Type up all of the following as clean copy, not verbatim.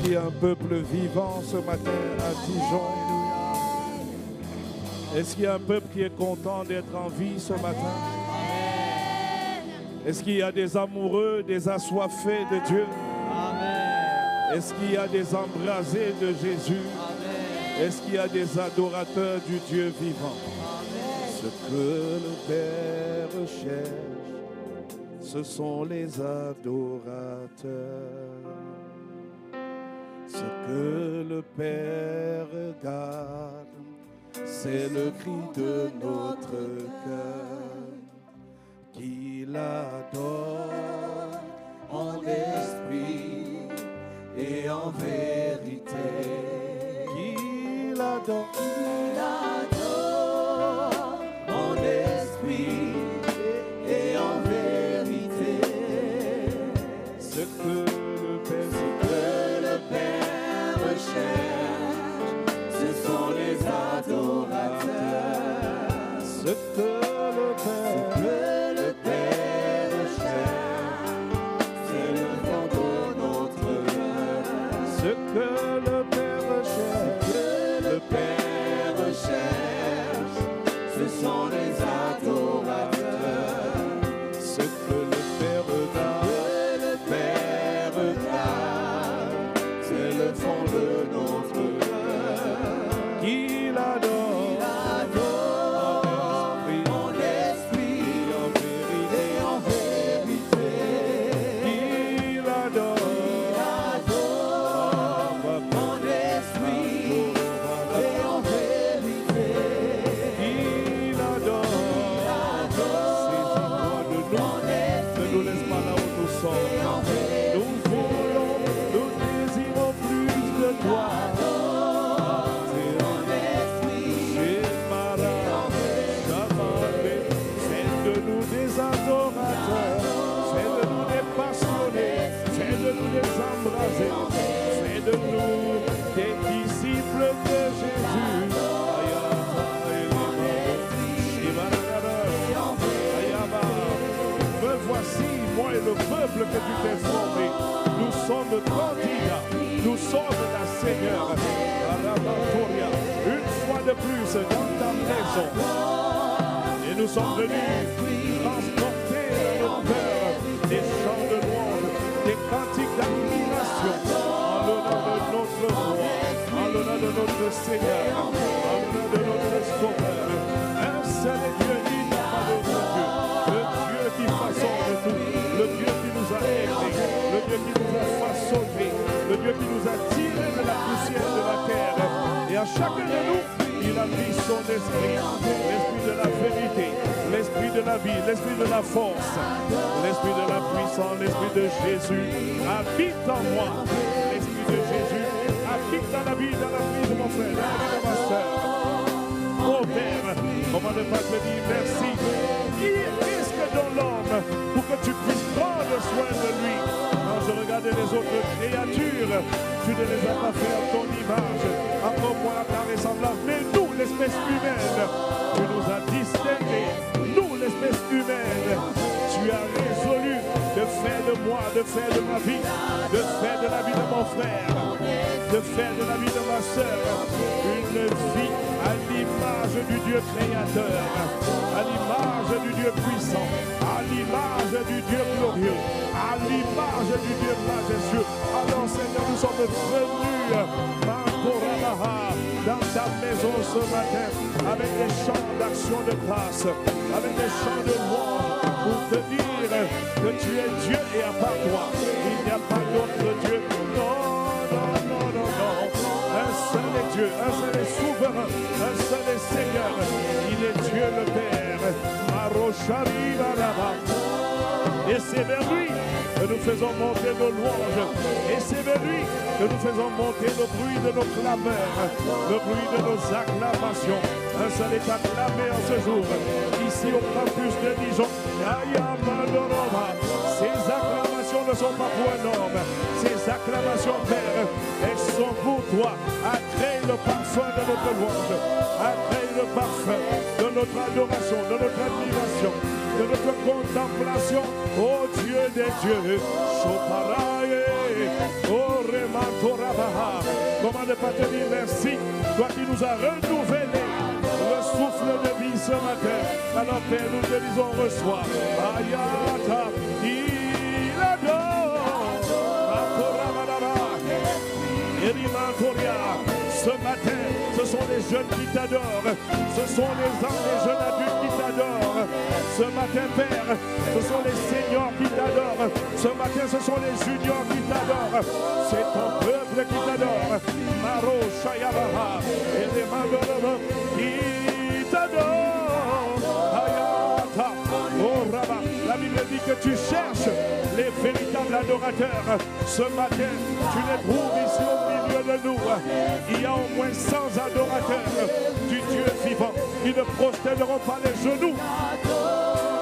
qu'il y a un peuple vivant ce matin à Dijon? Est-ce qu'il y a un peuple qui est content d'être en vie ce matin? Est-ce qu'il y a des amoureux, des assoiffés de Dieu? Est-ce qu'il y a des embrasés de Jésus? Est-ce qu'il y a des adorateurs du Dieu vivant? Ce que le Père cherche, ce sont les adorateurs. Ce que le Père garde, c'est le cri de notre cœur, qu'il adore en esprit et en vérité. Qu'il adore en esprit et en vérité. Ce que le Père cherche, ce sont les adorateurs. Ce que le Père cherche, c'est le fond de notre cœur. Ce que le Père cherche, ce sont les adorateurs. Ce que le Père garde, c'est le fond de notre cœur. Qu'il adore en esprit et en vérité. Qu'il adore en esprit et en vérité. Qu'il adore ne nous laisse pas là où nous sommes. Nous voulons, nous désirons plus de toi. Fais de nous des disciples de Jésus. Me voici, moi et le peuple que tu t'es formé. Nous sommes candidats, nous sommes la Seigneur. Une fois de plus dans ta maison. Et nous sommes venus transporter dans nos cœurs des chants de louange, des cantiques d'admiration en l'honneur de notre roi, en l'honneur de notre Seigneur, en l'honneur de notre Sauveur. Un seul Dieu, il n'y a pas d'autre Dieu. Le Dieu qui façonne tout, le Dieu qui nous a aimés, le Dieu qui nous a façonnés, le Dieu qui nous a tirés de la poussière de la terre. Et à chacun de nous, il a mis son esprit, l'esprit de la vérité, l'esprit de la vie, l'esprit de la force, l'esprit de la puissance, l'esprit de Jésus. Habite en moi, l'esprit de Jésus. Habite dans la vie de mon frère, dans la vie de ma soeur. Oh Père, comment ne pas te dire merci? Qui est-ce que dans l'homme pour que tu puisses prendre soin de lui? Quand je regardais les autres créatures, tu ne les as pas fait à ton image, encore moins à ta ressemblance. Mais nous, l'espèce humaine, tu nous as distingués. Nous, l'espèce humaine, tu as résolu de faire de moi, de faire de ma vie, de faire de la vie de mon frère, de faire de la vie de ma soeur, une vie à l'image du Dieu créateur, à l'image du Dieu puissant, à l'image du Dieu glorieux, à l'image du Dieu majestueux. Alors Seigneur, nous sommes venus dans ta maison ce matin avec des chants d'action de grâce, avec des chants de louange pour te dire que tu es Dieu et à part toi, il n'y a pas d'autre Dieu. Non. Un seul est Dieu, un seul est souverain, un seul est Seigneur. Il est Dieu le Père. Et c'est vers lui que nous faisons monter nos louanges. Et c'est vers lui que nous faisons monter le bruit de nos clameurs, le bruit de nos acclamations. Un seul est acclamé en ce jour, ici au campus de Dijon. Ces acclamations ne sont pas pour un homme. Ces acclamations, Père, elles sont pour toi. Accrée le parfum de notre louange. Accrée le parfum de notre adoration, de notre admiration, de notre contemplation. Ô Dieu des dieux, Choparaye, Oh, Rematora. Comment ne pas te dire merci, toi qui nous as renouvelé le souffle de vie ce matin. Alors Père, nous te disons reçois. Ayata, il adore. Ce matin, ce sont les jeunes qui t'adorent. Ce sont les jeunes adultes qui t'adorent. Ce matin, Père, ce sont les seniors qui t'adorent. Ce matin, ce sont les juniors qui t'adorent. C'est ton peuple qui t'adore. Maro Shayabaha et les Mandorama qui t'adorent. Ayata, oh Rabba. La Bible dit que tu cherches les véritables adorateurs. Ce matin, tu les trouves ici au milieu de nous. Il y a au moins 100 adorateurs du Dieu vivant qui ne prosterneront pas les genoux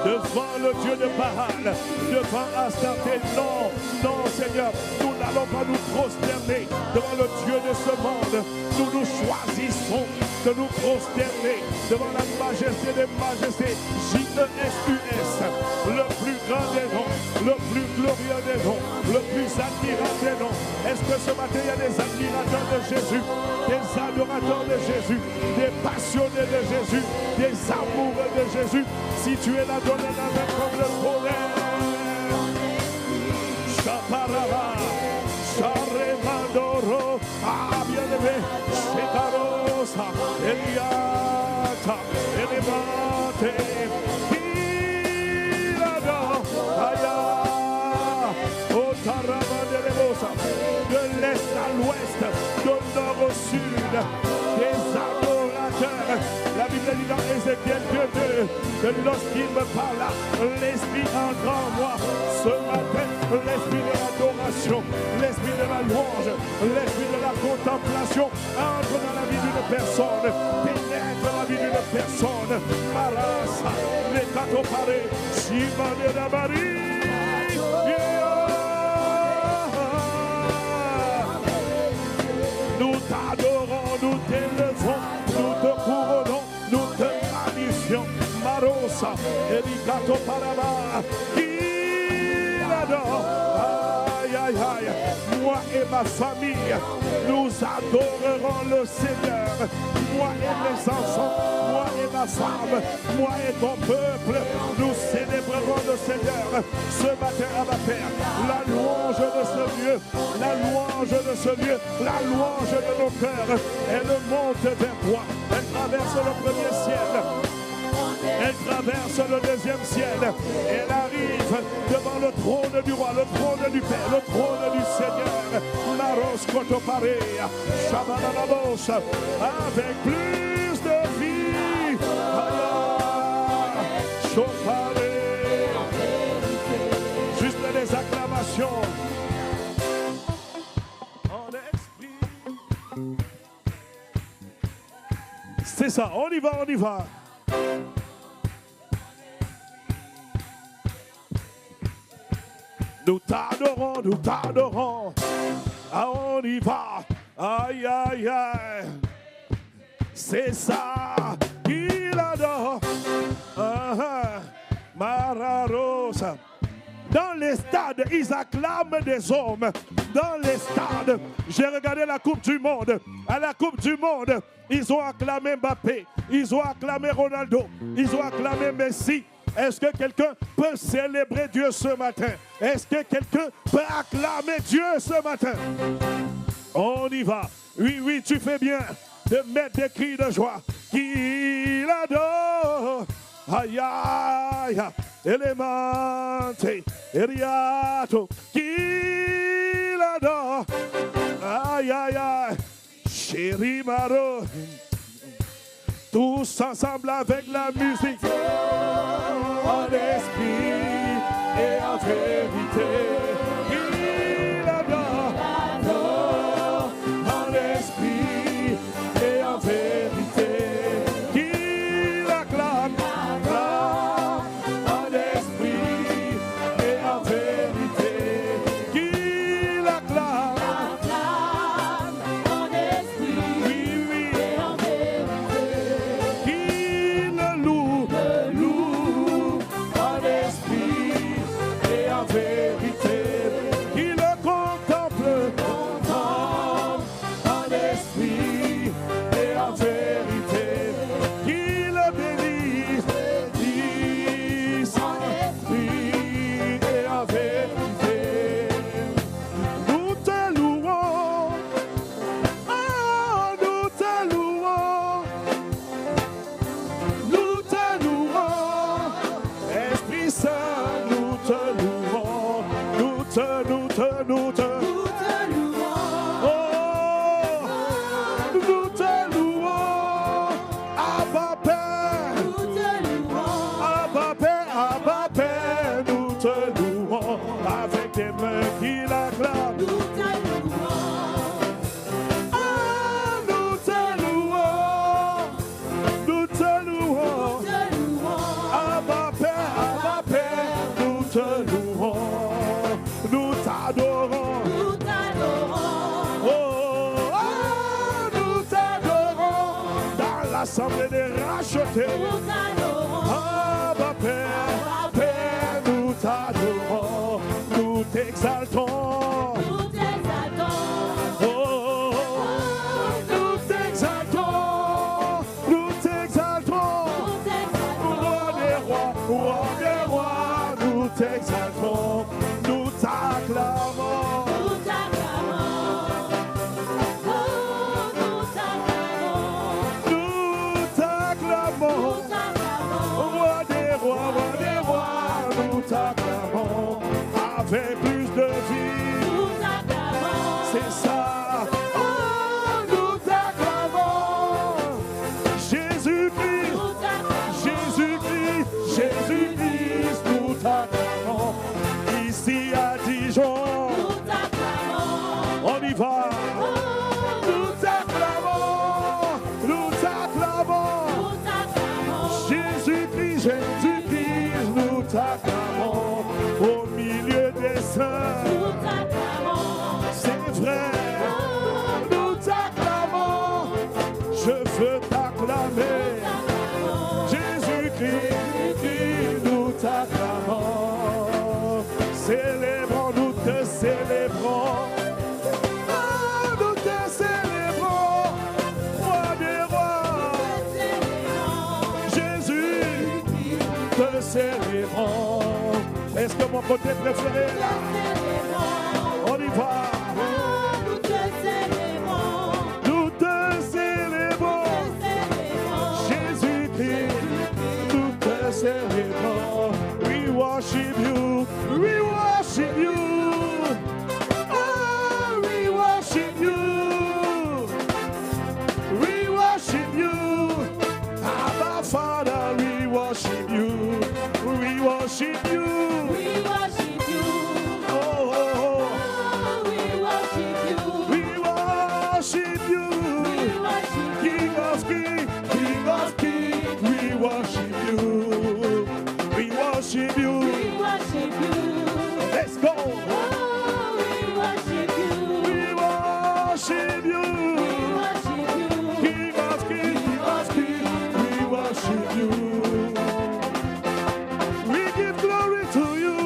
devant le Dieu de Baal, devant Astarté. Non, non, Seigneur, nous n'allons pas nous prosterner devant le Dieu de ce monde. Nous nous choisissons de nous prosterner devant la majesté des majestés, J-E-S-U-S, le plus grand des noms, le plus glorieux des noms, le plus admirable des noms. Est-ce que ce matin il y a des admirateurs de Jésus, des adorateurs de Jésus, des passionnés de Jésus, des amoureux de Jésus? Si tu es là, donne la main comme le tonnerre. Chaparaba, Charemandoro, ah bien-aimé, Chetarosa, Eliata, Elevate, Pilado, Aya, Otaraba de Lebosa, de l'est à l'ouest, de nord au sud, des adorateurs. La Bible dit dans Ézéchiel 2, que lorsqu'il me parla, l'Esprit entre en moi. Ce matin, l'Esprit de l'adoration, l'Esprit de la louange, l'Esprit de la contemplation entre dans la vie d'une personne, pénètre dans la vie d'une personne. Marasa, les catopare, Shimane Dabari. Nous t'adorons, nous t'élevons, nous te couronnons, nous te magnifions. Marosa, Elicato Paraba, il adore. Aïe, aïe, aïe. Moi et ma famille, nous adorerons le Seigneur. Moi et mes enfants, moi et ma femme, moi et ton peuple, nous célébrerons le Seigneur. Ce matin à ma Père, la louange de ce lieu, la louange de ce lieu, la louange de nos cœurs, elle monte vers toi. Elle traverse le premier ciel. Elle traverse le deuxième ciel. Elle arrive devant le trône du roi, le trône du Père, le trône du Seigneur. Maros Kotoparea, Shabanabos, avec plus de vie. Chopare. Juste des acclamations. En esprit. C'est ça, on y va, on y va. Nous t'adorons, nous t'adorons. Ah, on y va. Aïe, aïe, aïe. C'est ça qu'il adore. Mararosa. Dans les stades, ils acclament des hommes. Dans les stades, j'ai regardé la Coupe du Monde. À la Coupe du Monde, ils ont acclamé Mbappé. Ils ont acclamé Ronaldo. Ils ont acclamé Messi. Est-ce que quelqu'un peut célébrer Dieu ce matin? Est-ce que quelqu'un peut acclamer Dieu ce matin? On y va. Oui, oui, tu fais bien de mettre des cris de joie. Qu'il adore. Aïe, aïe, élémenté, Eriato. Qu'il adore. Aïe, aïe, aïe. Chéri Maro. Tous ensemble avec la musique, en esprit et en vérité. Il adore, en esprit et en vérité. Il acclame, en esprit et en vérité. Il acclame, en esprit, oui, oui, et en vérité. Loue en esprit et en vérité. L'assemblée des rachetés. Abba Père, nous t'adorons, nous t'exaltons. T'exaltons, nous t'acclamons. Nous t'acclamons. Roi des rois, nous t'acclamons. Avec plus de vie, c'est ça. Nous t'acclamons. Jésus-Christ, Jésus-Christ, nous t'acclamons. Ici à Dijon, on y va. Nous t'acclamons, nous t'acclamons. Jésus-Christ, nous t'acclamons. Au milieu des saints, c'est vrai. Nous t'acclamons, je veux t'acclamer. Jésus-Christ, nous t'acclamons. Célébrons, nous te célébrons. Nous te célébrons, roi des rois. Jésus, te célébrons. Est-ce que mon côté préféré est là? On y va. Nous te célébrons. Nous te célébrons. Jésus-Christ, nous te célébrons. We worship you. We worship you. Oh, we worship you. We worship you. Abba Father, we worship you. We worship you. We worship you. Oh, oh, oh. We worship you. We worship you. We worship you. King of kings, King of kings, we worship you. We worship you. We worship you. Let's go. Oh, we worship you. We worship you. We worship you. King of kings, we worship you. We give glory to you.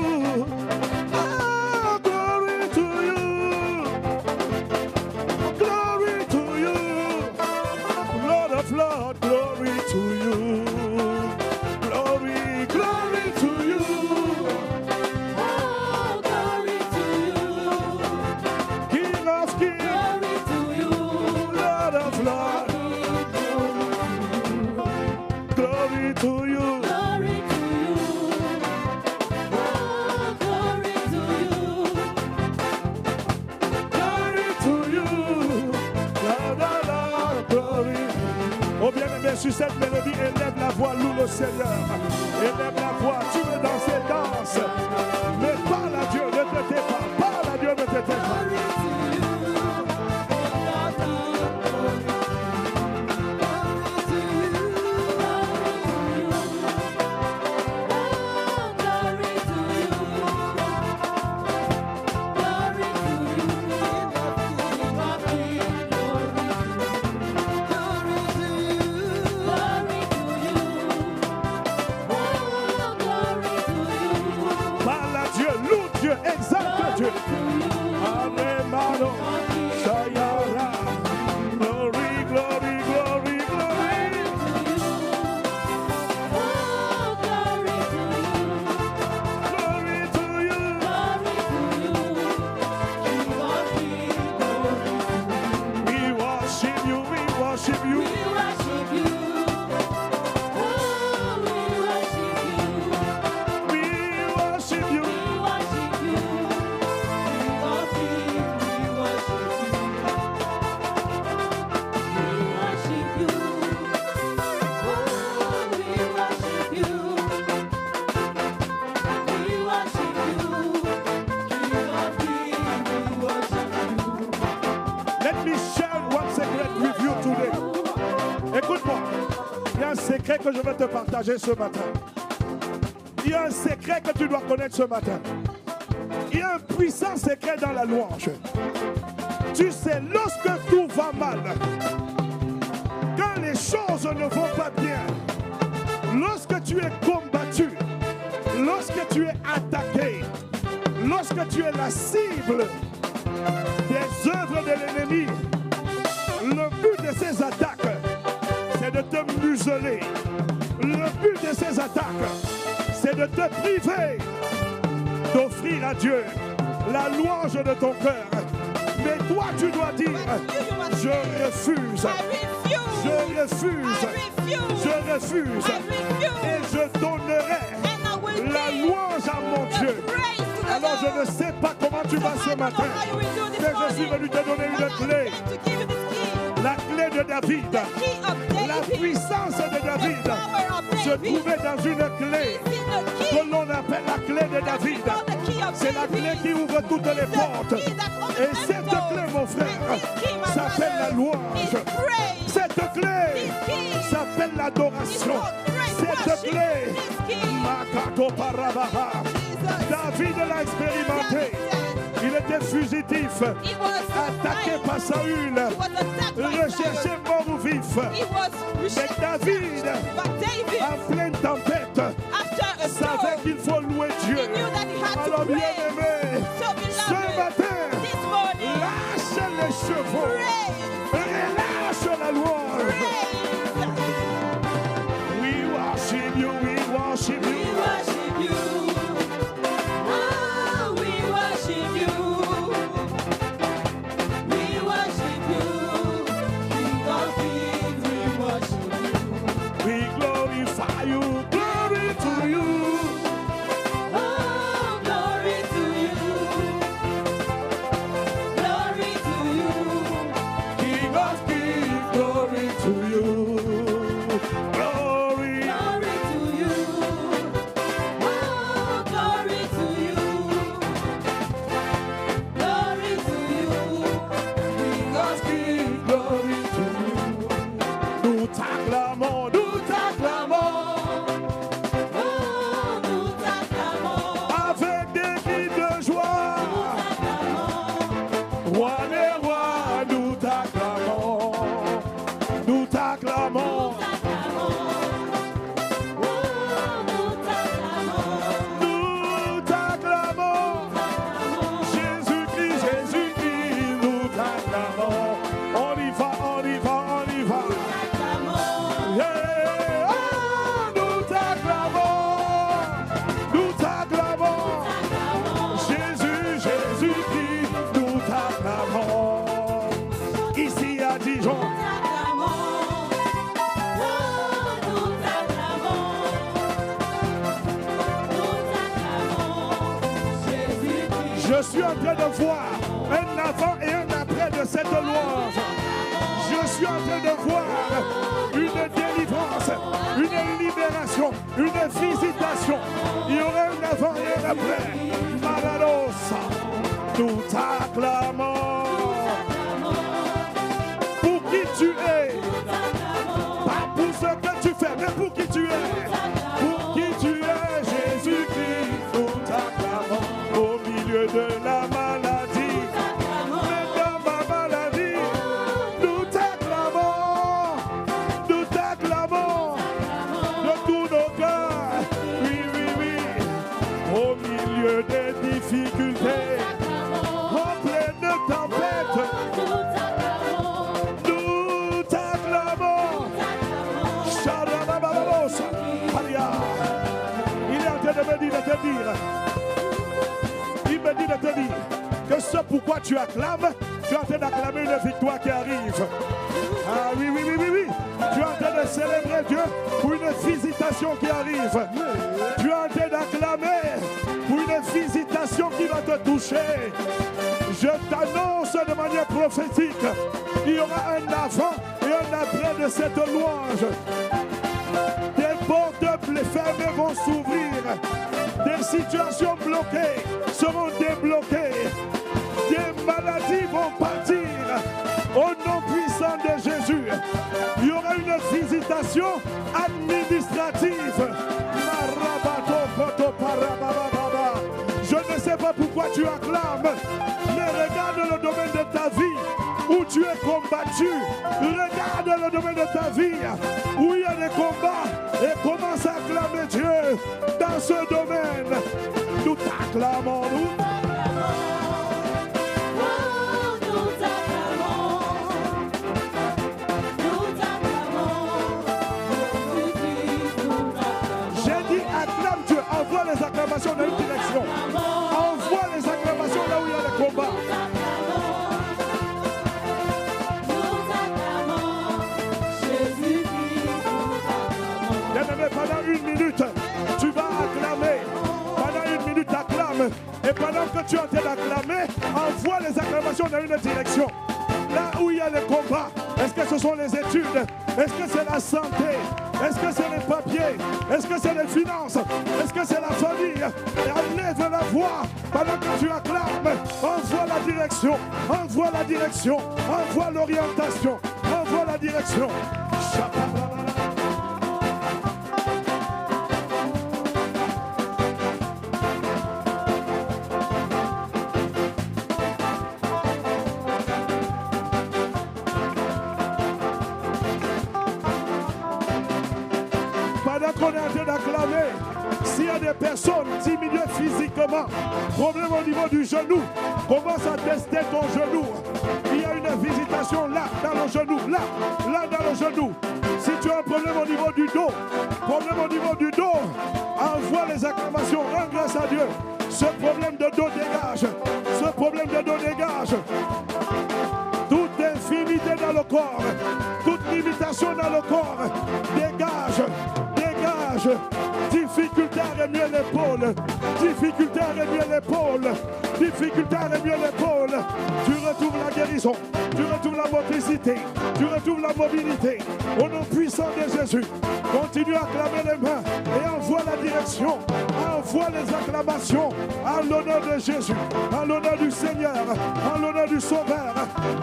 Ah, glory to you. Glory to you. Lord of Lords, glory to you. Glory, glory to you. Oh, glory to you. King of kings, Glory to you. Lord of Lords, glory to you. Glory to you. Oh, glory to you. Glory to you. La, la, la, glory. Oh bien-aimé, sur cette mélodie, élève la voix, loue le Seigneur. Élève la voix, tu veux danser, danse. Mais parle à Dieu, ne te tais pas. Parle à Dieu, ne te tais pas. Glory to you. Parle à Dieu, loue Dieu, exalte Dieu. Amen, Mano. Shayara. Glory, glory, glory, glory. Glory to you. We worship you, we worship you. We worship you. secret que je veux te partager ce matin. Il y a un secret que tu dois connaître ce matin. Il y a un puissant secret dans la louange. Tu sais, lorsque tout va mal, quand les choses ne vont pas bien, lorsque tu es combattu, lorsque tu es attaqué, lorsque tu es la cible des œuvres de l'ennemi, le but de ces attaques, c'est de te museler. Le but de ces attaques, c'est de te priver d'offrir à Dieu la louange de ton cœur. Mais toi, tu dois dire, je refuse, je refuse, je refuse, et je donnerai la louange à mon Dieu. Alors je ne sais pas comment tu vas ce matin, mais je suis venu te donner une clé. La clé de David, la puissance de David se trouvait dans une clé que l'on appelle la clé de David. C'est la clé qui ouvre toutes les portes. Et cette clé, mon frère, s'appelle la louange. Cette clé s'appelle l'adoration. Cette clé, Makato Parabaha. David l'a expérimenté. Il était fugitif, attaqué par Saül, recherché mort ou vif. Mais David, en pleine tempête, savait qu'il faut louer Dieu. Alors bien aimé, ce matin, lâche les chevaux, relâche la louange. We worship you, we worship you. Je suis en train de voir un avant et un après de cette louange. Je suis en train de voir une délivrance, une libération, une visitation. Il y aura un avant et un après. Malarosa, nous t'acclamons. Pour qui tu es, pas pour ce que tu fais, mais pour qui tu es. Pour qui tu es, Jésus-Christ, nous t'acclamons. Au milieu de la maladie, mais dans ma maladie, nous t'acclamons de tous nos cœurs. Oui, oui, oui, au milieu des difficultés, en pleine tempête, nous t'acclamons. Il est en train de me dire, il me dit de te dire que ce pourquoi tu acclames, tu es en train d'acclamer une victoire qui arrive. Ah oui, oui, oui, oui, oui. Tu es en train de célébrer Dieu pour une visitation qui arrive. Tu es en train d'acclamer pour une visitation qui va te toucher. Je t'annonce de manière prophétique, il y aura un avant et un après de cette louange. Des portes fermées vont s'ouvrir. Des situations bloquées seront débloquées. Des maladies vont partir. Au nom puissant de Jésus, il y aura une visitation à acclame. Mais regarde le domaine de ta vie où tu es combattu. Regarde le domaine de ta vie où il y a des combats et commence à acclamer Dieu dans ce domaine. Nous t'acclamons, nous. Envoie les acclamations dans une direction. Envoie les acclamations là où il y a les combats. Bien-aimé, pendant une minute, tu vas acclamer. Pendant une minute, acclame. Et pendant que tu es en train d'acclamer, envoie les acclamations dans une direction. Là où il y a les combats, est-ce que ce sont les études? Est-ce que c'est la santé? Est-ce que c'est les papiers? Est-ce que c'est les finances? Est-ce que c'est la famille? Et enlève la voix pendant que tu acclames. Envoie la direction. Envoie la direction. Envoie l'orientation. Envoie la direction. Qu'on est en train d'acclamer, s'il y a des personnes diminuées physiquement, problème au niveau du genou, commence à tester ton genou. Il y a une visitation là, dans le genou, là dans le genou. Si tu as un problème au niveau du dos, envoie les acclamations, rends grâce à Dieu. Ce problème de dos dégage, ce problème de dos dégage. Toute infirmité dans le corps, toute limitation dans le corps, dégage. Difficulté à remuer l'épaule. Difficulté à remuer l'épaule. Difficulté à remuer l'épaule. Tu retrouves la guérison. Tu retrouves la motricité. Tu retrouves la mobilité. Au nom puissant de Jésus. Continue à acclamer les mains et envoie la direction. Envoie les acclamations à l'honneur de Jésus, à l'honneur du Seigneur, à l'honneur du Sauveur,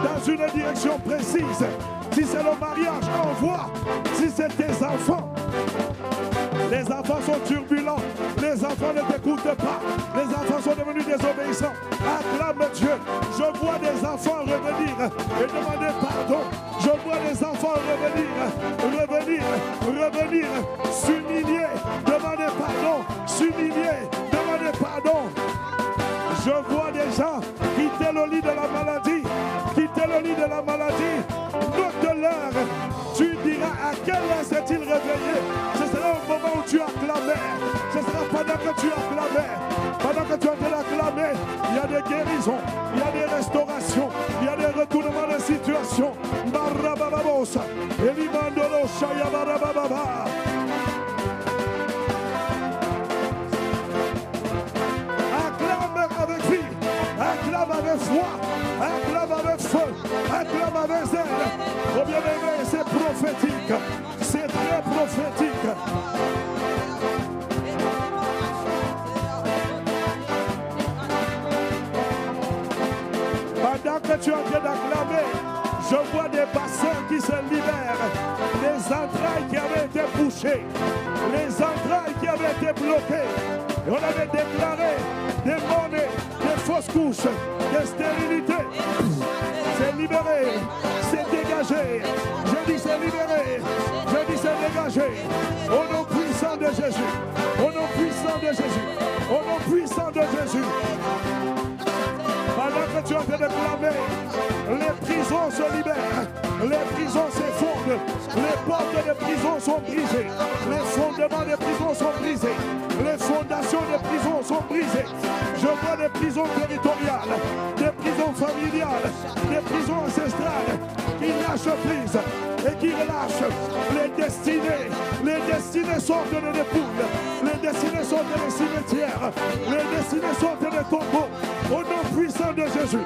dans une direction précise. Si c'est le mariage, envoie. Si c'est tes enfants, les enfants sont turbulents, les enfants ne t'écoutent pas, les enfants sont devenus désobéissants. Acclame Dieu. Je vois des enfants revenir et demander pardon. Je vois des enfants revenir, s'humilier, demander pardon, demander pardon. Je vois des gens quitter le lit de la maladie, note-leur. Tu diras à quelle heure s'est-il réveillé. Ce sera au moment où tu acclamais. Ce sera pendant que tu acclamais. Pendant que tu es en train d'acclamer, il y a des guérisons, il y a des restaurations, il y a des retournements de situation. Marabababosa, Elimandolo Shayabarababa. Acclame avec vie, acclame avec foi, acclame avec feu, acclame avec zèle. Oh bien-aimé, c'est prophétique, c'est très prophétique. Pendant que tu es en train d'acclamer, je vois des bassins qui se libèrent, les entrailles qui avaient été bouchées, les entrailles qui avaient été bloquées. Et on avait déclaré des monnaies, des fausses couches, des stérilités. C'est libéré, c'est dégagé. Je dis c'est libéré, je dis c'est dégagé. Au nom puissant de Jésus, au nom puissant de Jésus, au nom puissant de Jésus. Pendant que tu es en train de clamer, les prisons se libèrent, les prisons s'effondrent, les portes de prison sont brisées, les fondements des prisons sont brisés, les fondations des prisons sont brisées. Je vois des prisons territoriales, des prisons familiales, des prisons ancestrales qui lâchent prise et qui relâchent les destinées. Les destinées sortent des dépouilles, les destinées sortent des cimetières, les destinées sortent des tombeaux. Au nom puissant de Jésus.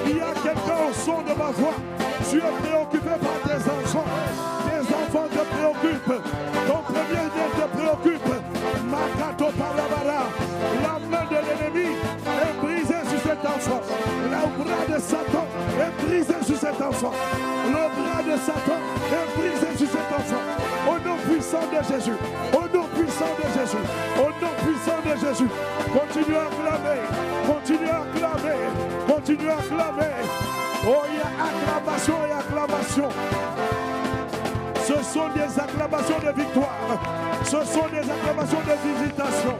Il y a quelqu'un au son de ma voix. Tu es préoccupé par tes enfants. Tes enfants te préoccupent. Ton premier-né te préoccupe. Makato Parabara. La main de l'ennemi est brisée sur cet enfant. Le bras de Satan est brisé sur cet enfant. Le bras de Satan est brisé sur cet enfant. Au nom puissant de Jésus. Au nom puissant de Jésus. Au nom puissant de Jésus. Jésus. Continue à acclamer. Continue à acclamer. Continue à acclamer. Oh, il y a acclamation et acclamation. Ce sont des acclamations de victoire. Ce sont des acclamations de visitation.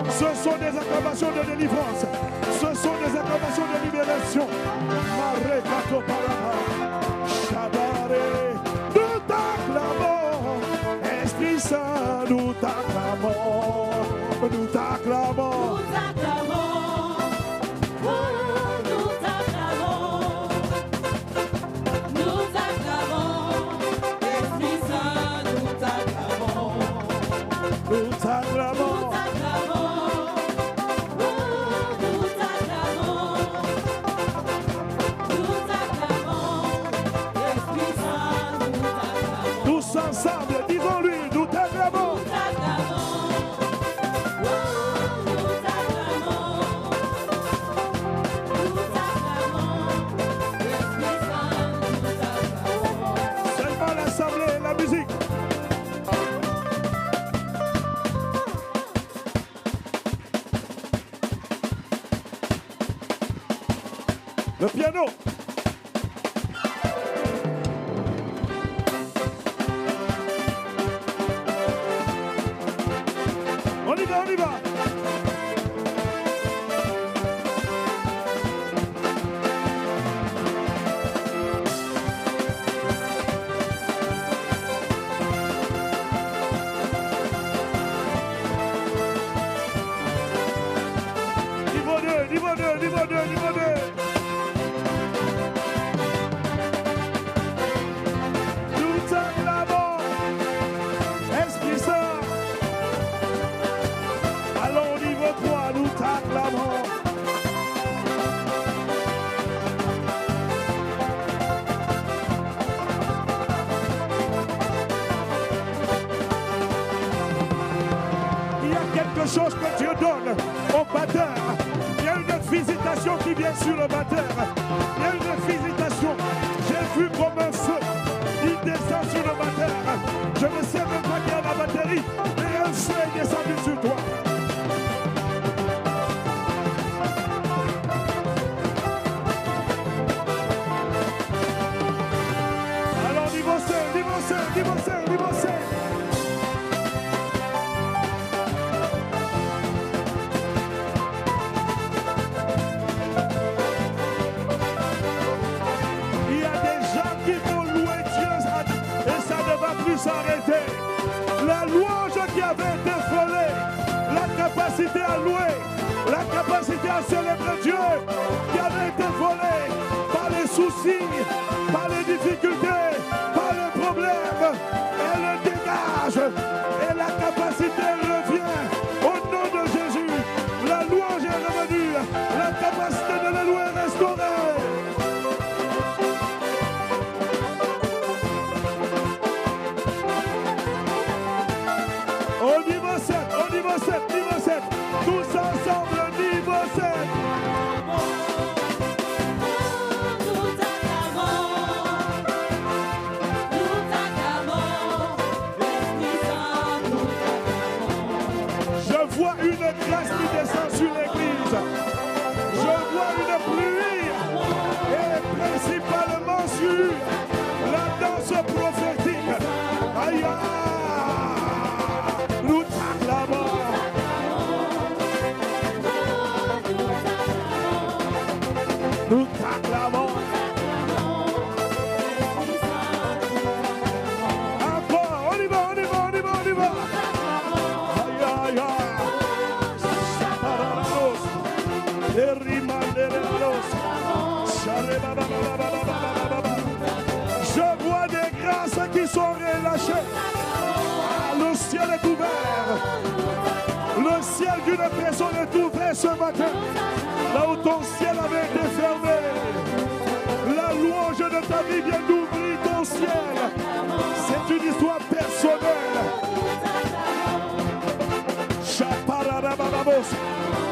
Ce sont des acclamations de délivrance. Ce sont des acclamations de libération. Nous t'acclamons, Esprit Saint, nous t'acclamons. Nous t'acclamons. Tous ensemble, disons-lui, nous t'acclamons. Seulement l'assemblée, la musique. Le piano. On y va, on y va. Niveau 2, niveau 2, niveau 2, niveau 2. Chose que Dieu donne au batteur. Il y a une visitation qui vient sur le batteur. Il y a une visitation. J'ai vu comme un feu. Il descend sur le batteur. Je ne sais même pas qu'il y a la batterie, mais un feu est descendu sur toi. Alors niveau 5, niveau 5, niveau 5, niveau 5. S'arrêter. La louange qui avait été volée, la capacité à louer, la capacité à célébrer Dieu qui avait été volée par les soucis, par les difficultés, par les problèmes, elle dégage et la capacité revient au nom de Jésus. La louange est revenue, la capacité de la louer est restaurée. Niveau 7, tous ensemble, niveau 7. Je vois une grâce qui descend sur l'église. Je vois une pluie et principalement sur la danse prophétique. Aïe, nous t'acclamons. Nous t'acclamons. Encore, on y va, on y va, on y va, on y va. Aïe, aïe, aïe. Je vois des grâces qui sont relâchées. Le ciel est ouvert. Le ciel d'une personne est ouvert ce matin. Là où ton ciel avait été fermé. La louange de ta vie vient d'ouvrir ton ciel. C'est une histoire personnelle.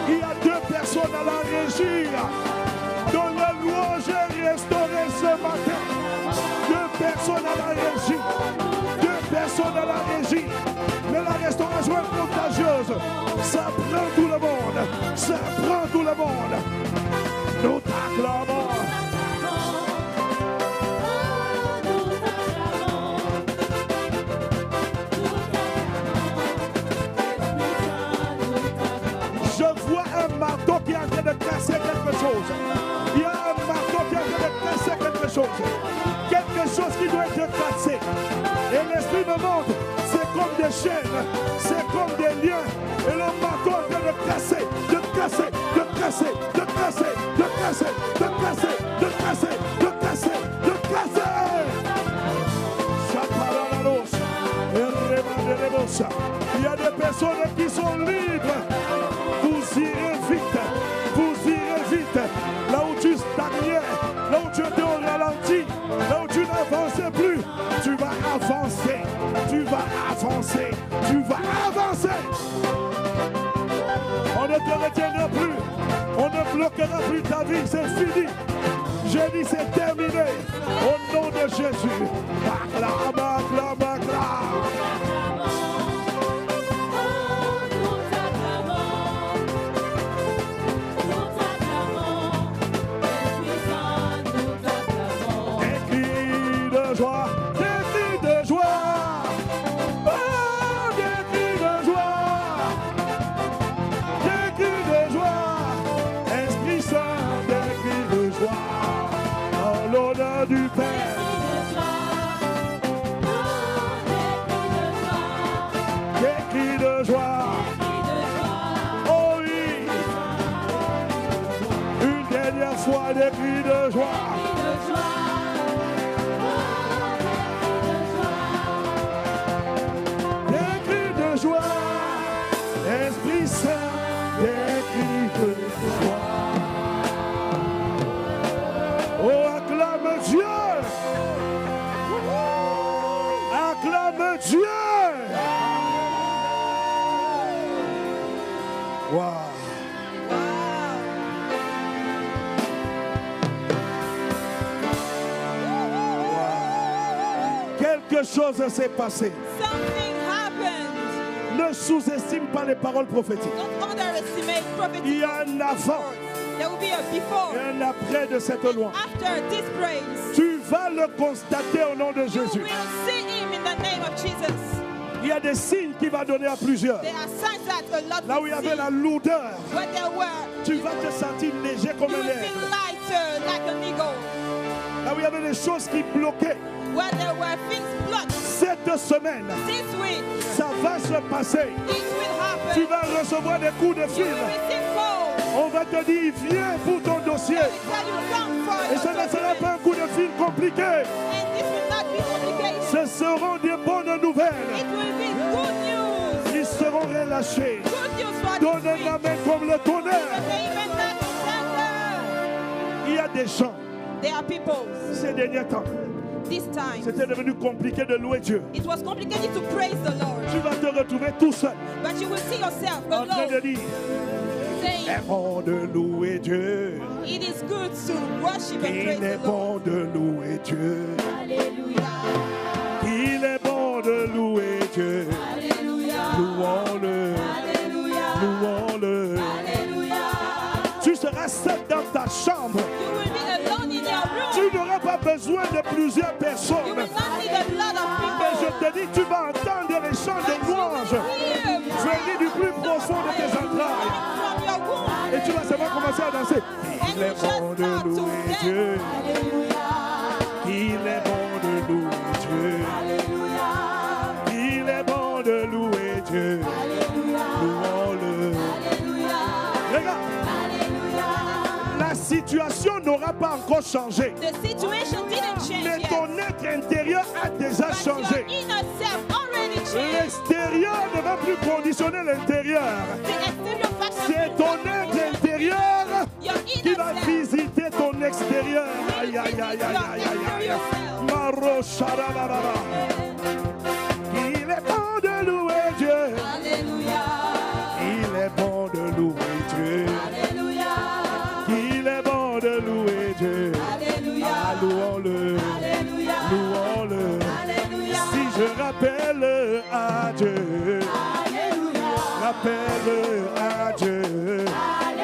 Il y a deux personnes à la régie dont la louange est restaurée ce matin. Deux personnes à la régie. Deux personnes à la régie. Mais la restauration est contagieuse. Ça prend tout le monde. Ça prend tout le monde. Nous t'acclamons. Je vois un marteau qui est en train de casser quelque chose. Il y a un marteau qui est en train de casser quelque chose. Quelque chose qui doit être cassé. Et l'esprit me montre, c'est comme des chaînes, c'est comme des liens. Et le marteau est en train de casser, de casser, de casser, de casser, de casser, de casser, de casser, de casser, de casser. Il y a des personnes qui sont libres. Vous irez vite, vous irez vite. Là où tu stagnais, là où tu étais au ralenti, là où tu n'avançais plus, tu vas avancer, tu vas avancer, tu vas avancer. On ne te retiendra plus, on ne bloquera plus ta vie, c'est fini. J'ai dit c'est terminé. Au nom de Jésus. Acclame, acclame, acclame. Du Père. Des cris de joie. Oh oui. Une dernière fois des cris de joie. Des cris de joie. Esprit Saint, des cris de joie. Oh, acclame Dieu! Acclame Dieu! Wow! Quelque chose s'est passé. Ne sous-estime pas les paroles prophétiques. Il y a un avant. There will be a before et un après de cette loi. After this praise. Tu vas le constater au nom de Jésus. You will see him in the name of Jesus. Il y a des signes qu'il va donner à plusieurs. There are signs that a lot là où il y avait la lourdeur, tu vas te sentir léger comme un aigle. Là où il y avait des choses qui bloquaient. Where there were things blocked. Cette semaine, this week, ça va se passer. It will happen. Tu vas recevoir des coups de fil. On va te dire, viens pour ton dossier. Et ce ne sera pas un coup de fil compliqué. Ce seront des bonnes nouvelles. Ils seront relâchés. Donne un amen comme le tonnerre. Il y a des gens. Ces derniers temps, c'était devenu compliqué de louer Dieu. It was complicated to praise the Lord. Tu vas te retrouver tout seul. But you will see yourself en train de dire, c'est bon de louer Dieu. It is good to worship and praise Il est the Lord. bon de louer Dieu. Alléluia. Il est bon de louer Dieu. Alléluia. Louons-le. Alléluia. Louons-le. Alléluia. Tu seras seul dans ta chambre. You will be alone in your room. Tu n'auras pas besoin de plusieurs personnes. You will not need a lot of people. Mais je te dis, tu vas entendre les chants de louange venir du plus profond de tes entrailles. Et tu vas seulement commencer à danser. Il est bon de louer Dieu. Il est bon de louer Dieu. Il est bon de louer Dieu. Louons-le. Regarde. La situation n'aura pas encore changé. Mais ton être intérieur a déjà changé. L'extérieur ne va plus conditionner l'intérieur. C'est ton être intérieur qui va visiter ton extérieur. Aïe, aïe, aïe, aïe, aïe, aïe, aïe. Maro Sharababa. Il est bon de louer Dieu. Alléluia. Il est bon de louer Dieu. Alléluia. Il est bon de louer Dieu. Alléluia. Ah, louons-le. Alléluia. Louons-le. Alléluia. Si je rappelle à Dieu. Alléluia. Rappelle à Dieu. Alléluia.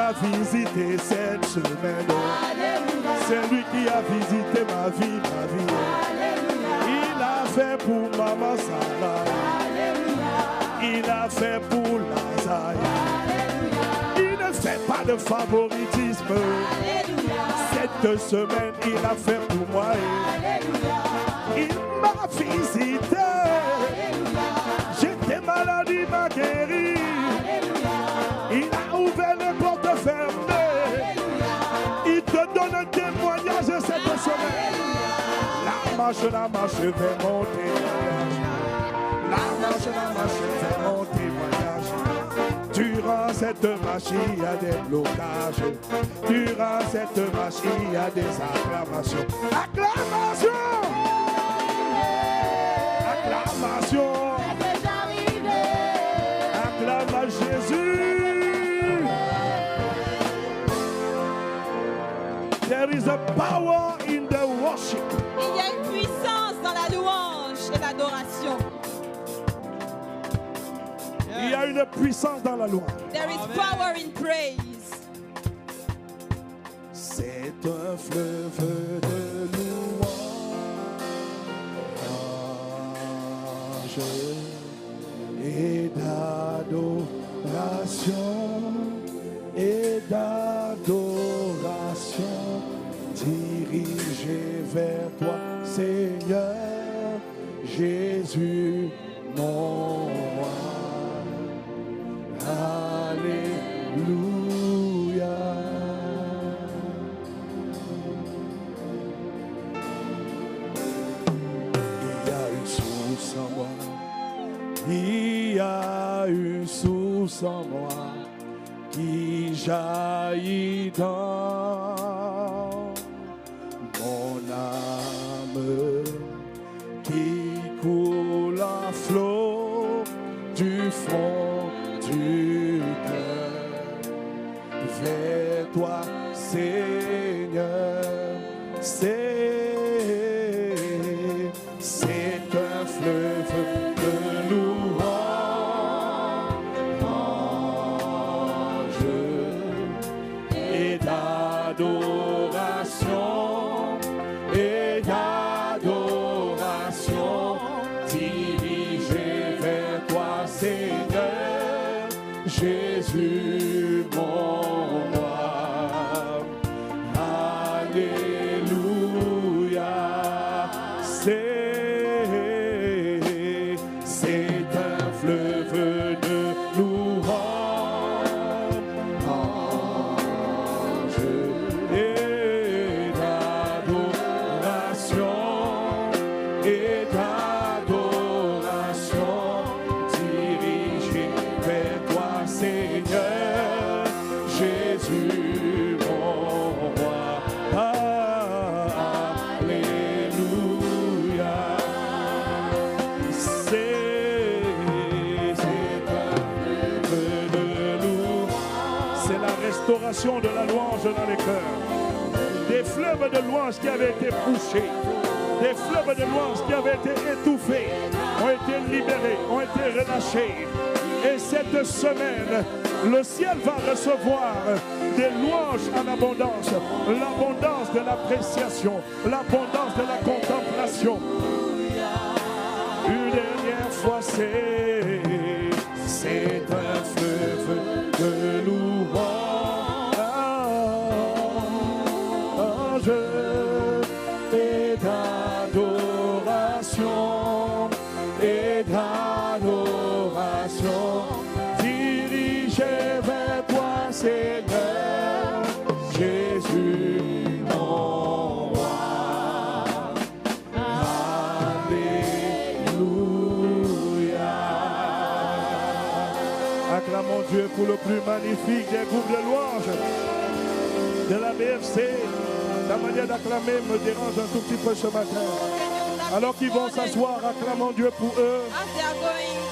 m'a visité cette semaine. C'est lui qui a visité ma vie, ma vie. Il a fait pour Maman Sarah. Il a fait pour Lazare. Il ne fait pas de favoritisme. Cette semaine, il a fait pour moi. Il m'a visité. J'étais malade, il m'a guéri. Il a ouvert les portes fermées. Il te donne un témoignage cette semaine. La marche, je vais monter. La marche, je vais monter voyage. Durant cette marche, il y a des blocages. Durant cette marche, il y a des acclamations. Acclamations! Acclamations! Acclame à Jésus! There is a power in the worship. Il y a une puissance dans la louange et l'adoration. Il y a une puissance dans la louange. There is power in praise. C'est un fleuve de louange et d'adoration et d'adoration dirigé vers toi, Seigneur Jésus, mon roi. Alléluia. Il y a une source en moi. Il y a une source en moi qui jaillit dans mon âme, qui coule à flot du fond du cœur vers toi, Seigneur. C'est un fleuve de louange et d'adoration et d'adoration dirigée vers toi, Seigneur Jésus, mon roi. Alléluia. C'est un fleuve de louange et d'adoration dirigée vers toi, Seigneur Jésus, mon roi. Alléluia. C'est la restauration de la louange dans les cœurs. Des fleuves de louange qui avaient été bouchés, des fleuves de louange qui avaient été étouffés, ont été libérés, ont été relâchés. Et cette semaine, le ciel va recevoir des louanges en abondance, l'abondance de l'appréciation, l'abondance de la contemplation. Une dernière fois, c'est un fleuve de louange et d'adoration dirigée vers toi, Seigneur Jésus, mon roi. Alléluia. Acclamons Dieu pour le plus magnifique des groupes de louange de la BFC. La manière d'acclamer me dérange un tout petit peu ce matin. Alors qu'ils vont s'asseoir, acclamons Dieu pour eux. As they are going